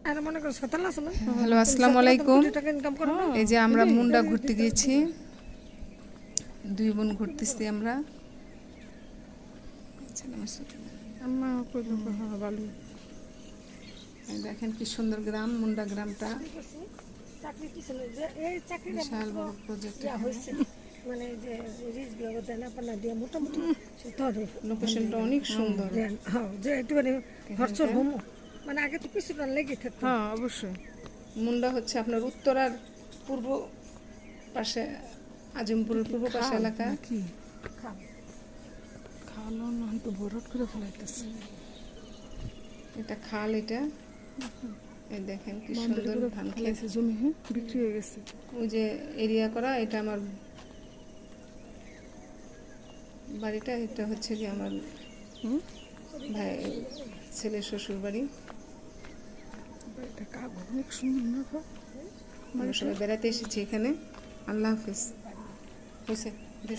Hello, আসসালামু আলাইকুম। এই যে আমরা মুন্ডা ঘুরতে গিয়েছি, দুই বোন ঘুরতেছি আমরা। দেখেন কি সুন্দর গ্রাম, মুন্ডা গ্রামটা। বিশাল বড় প্রজেক্ট, লোকেশনটা অনেক সুন্দর। মানে আগে তো কিছুটা লেগে থাকতো। হ্যাঁ, অবশ্যই। মুন্ডা হচ্ছে আপনার উত্তরার পূর্ব পাশে, আজিমপুরের পূর্ব পাশে এলাকা। কি খালো না, হয়তো বরফ করে ফেলাইতেছে। এটা খাল, এটা এই দেখেন কি সুন্দর ধান খেয়েছে জমি, হ্যাঁ বিক্রি হয়ে গেছে। ওই যে এরিয়া করা, এটা আমার বাড়িটা, এটা হচ্ছে যে আমার ভাই ছেলের শ্বশুর বাড়ি। অনেক সুন্দর না? আমরা সবাই বেড়াতে এসেছি এখানে। আল্লাহ হাফিজ। হয়েছে।